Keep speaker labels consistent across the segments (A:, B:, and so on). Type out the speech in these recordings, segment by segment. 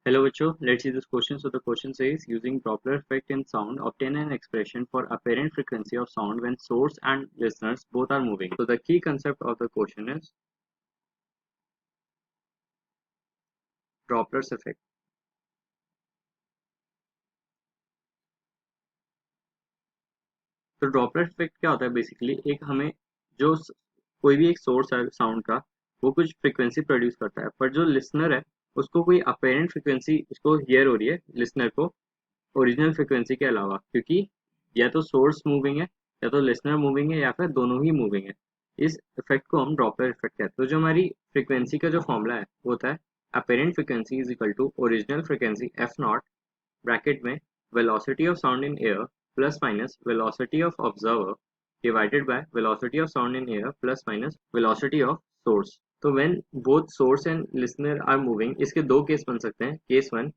A: Hello बच्चों, let's see this question. So the question says using Doppler effect in sound, obtain an expression for apparent frequency of sound when source and listeners both are moving. So the key concept of the question is Doppler's effect. तो ड्रॉपलर effect क्या होता है basically एक हमें जो कोई भी एक सोर्स है साउंड का वो कुछ फ्रीक्वेंसी प्रोड्यूस करता है पर जो लिसनर है उसको कोई अपेरेंट फ्रीक्वेंसी उसको हियर हो रही है लिसनर को ओरिजिनल फ्रीक्वेंसी के अलावा क्योंकि या तो सोर्स मूविंग है या तो लिसनर मूविंग है या फिर दोनों ही मूविंग है। इस इफेक्ट को हम ड्रॉपलर इफेक्ट कहते हैं। तो जो हमारी फ्रीक्वेंसी का जो फॉर्मूला है वो होता है apparent frequency is equal to original frequency F naught bracket में velocity of sound in air plus minus velocity of observer divided by velocity of sound in air plus minus velocity of source। तो when both source and listener are moving इसके दो case बन सकते हैं। Case one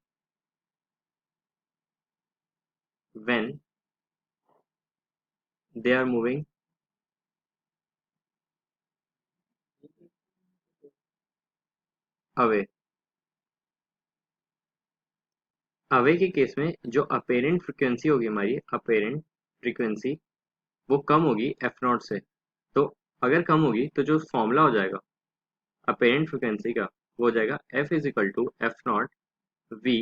A: when they are moving away। Away के case में जो apparent frequency होगी हमारी अपेरेंट फ्रिक्वेंसी वो कम होगी एफ नॉट से। तो अगर कम होगी तो जो फॉर्मूला हो जाएगा अपेरेंट फ्रिक्वेंसी का वो हो जाएगा F is equal to F naught V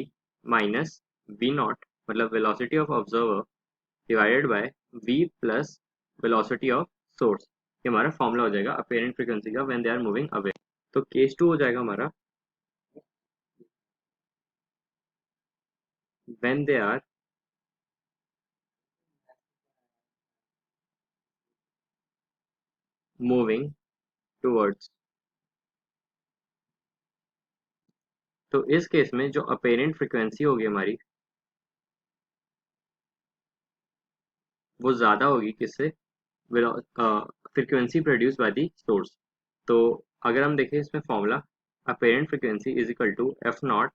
A: minus V naught मतलब velocity of observer divided by V plus velocity of source. ये हमारा फॉर्मूला हो जाएगा अपेरेंट फ्रिक्वेंसी का when they are moving away. तो केस टू हो जाएगा हमारा when they are moving towards. तो इस केस में जो अपेरेंट फ्रिक्वेंसी होगी हमारी वो ज़्यादा होगी किससे frequency produce by the source. तो अगर हम देखें इसमें formula apparent frequency is equal to F naught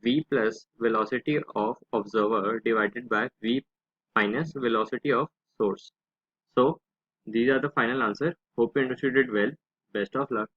A: V plus velocity of observer divided by V minus velocity of source. So these are the final answer. Hope you understood it well. Best of luck.